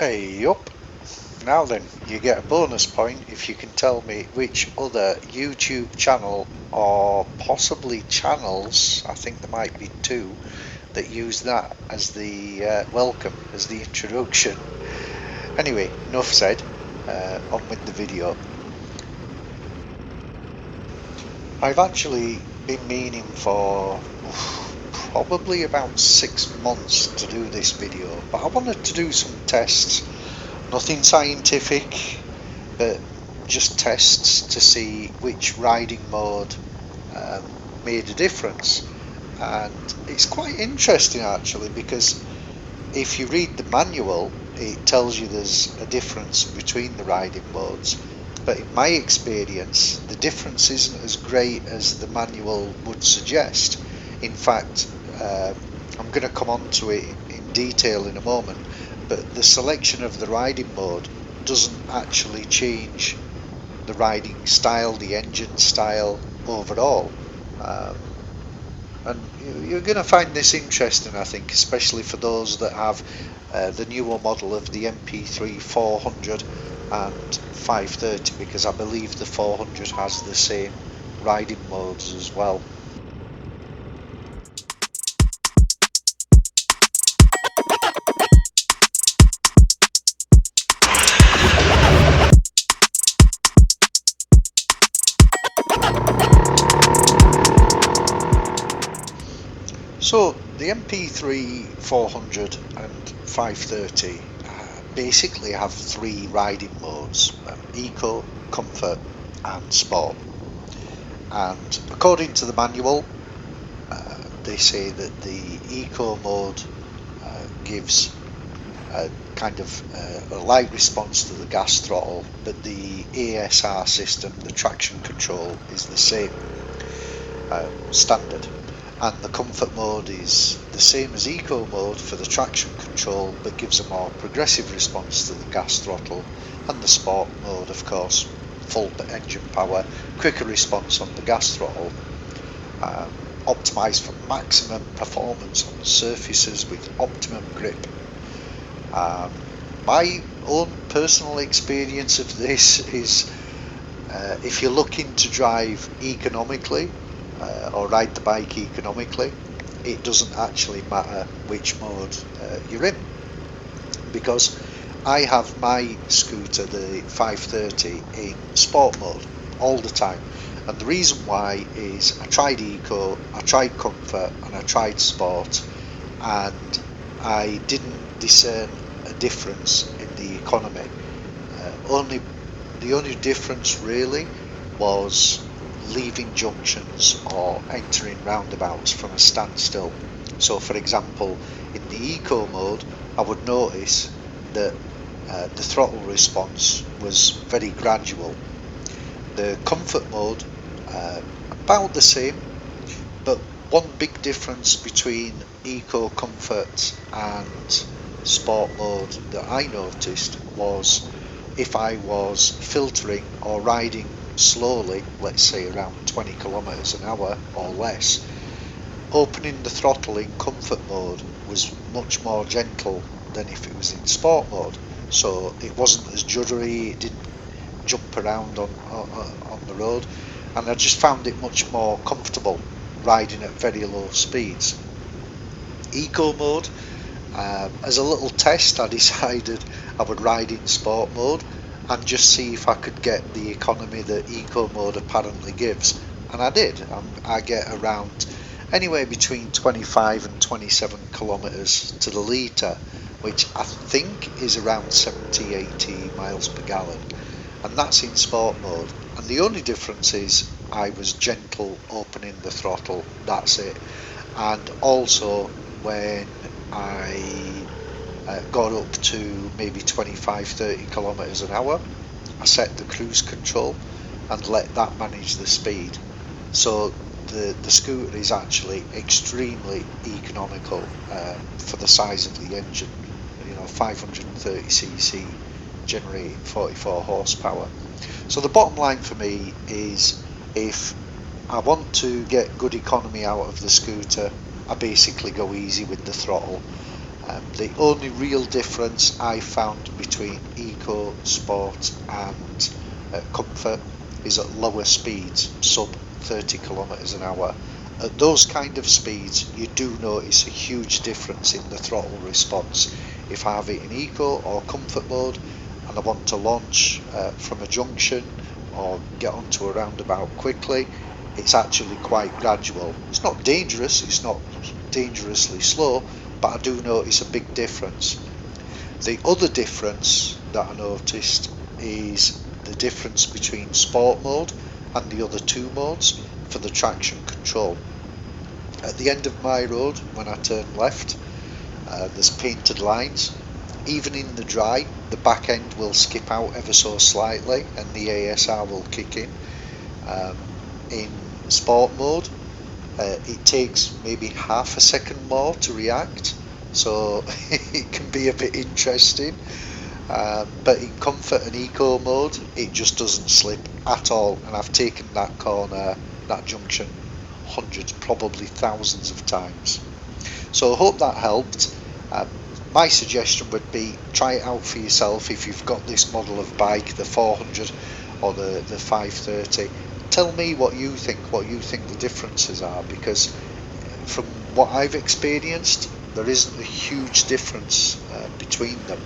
Hey up. Now then, you get a bonus point if you can tell me which other YouTube channel or possibly channels, I think there might be two, that use that as the welcome, as the introduction. Anyway, enough said, on with the video. I've actually been meaning for probably about 6 months to do this video, but I wanted to do some tests. Nothing scientific, but just tests to see which riding mode um, made a difference. And it's quite interesting actually, because if you read the manual, it tells you there's a difference between the riding modes. But in my experience, the difference isn't as great as the manual would suggest. In fact, I'm going to come on to it in detail in a moment, but the selection of the riding mode doesn't actually change the riding style, the engine style overall. Um, and you're going to find this interesting, I think, especially for those that have the newer model of the MP3 400 and 530, because I believe the 400 has the same riding modes as well. So the MP3 400 and 530 basically have three riding modes: Eco, Comfort and Sport. And according to the manual, they say that the Eco mode gives a kind of a light response to the gas throttle, but the ASR system, the traction control, is the same standard. And the comfort mode is the same as eco mode for the traction control, but gives a more progressive response to the gas throttle. And the sport mode, of course, full engine power, quicker response on the gas throttle, optimized for maximum performance on surfaces with optimum grip. My own personal experience of this is, if you're looking to drive economically, or ride the bike economically, it doesn't actually matter which mode you're in, because I have my scooter, the 530, in sport mode all the time. And the reason why is I tried eco, I tried comfort and I tried sport, and I didn't discern a difference in the economy. The only difference really was leaving junctions or entering roundabouts from a standstill. So for example, in the eco mode, I would notice that the throttle response was very gradual. The comfort mode, about the same, but one big difference between eco, comfort and sport mode that I noticed was if I was filtering or riding slowly, let's say around 20 kilometers an hour or less, opening the throttle in comfort mode was much more gentle than if it was in sport mode. So it wasn't as juddery, it didn't jump around on the road, and I just found it much more comfortable riding at very low speeds. Eco mode, as a little test, I decided I would ride in sport mode and just see if I could get the economy that eco mode apparently gives, and I did. I get around anywhere between 25 and 27 kilometers to the litre, which I think is around 70-80 miles per gallon, and that's in sport mode. And the only difference is I was gentle opening the throttle, that's it. And also when I got up to maybe 25-30 kilometers an hour, I set the cruise control and let that manage the speed. So the scooter is actually extremely economical for the size of the engine. 530cc generating 44 horsepower. So the bottom line for me is, if I want to get good economy out of the scooter, I basically go easy with the throttle. The only real difference I found between Eco, Sport and Comfort is at lower speeds, sub 30 kilometers an hour. At those kind of speeds, you do notice a huge difference in the throttle response. If I have it in Eco or Comfort mode and I want to launch from a junction or get onto a roundabout quickly, it's actually quite gradual. It's not dangerous, it's not dangerously slow, but I do notice a big difference. The other difference that I noticed is the difference between sport mode and the other two modes for the traction control. At the end of my road, when I turn left, there's painted lines. Even in the dry, the back end will skip out ever so slightly and the ASR will kick in. In sport mode, it takes maybe half a second more to react, so it can be a bit interesting. But in Comfort and Eco mode, it just doesn't slip at all, and I've taken that corner, that junction, hundreds, probably thousands of times. So I hope that helped. My suggestion would be try it out for yourself if you've got this model of bike, the 400 or the 530. Tell me what you think the differences are, because from what I've experienced, there isn't a huge difference between them.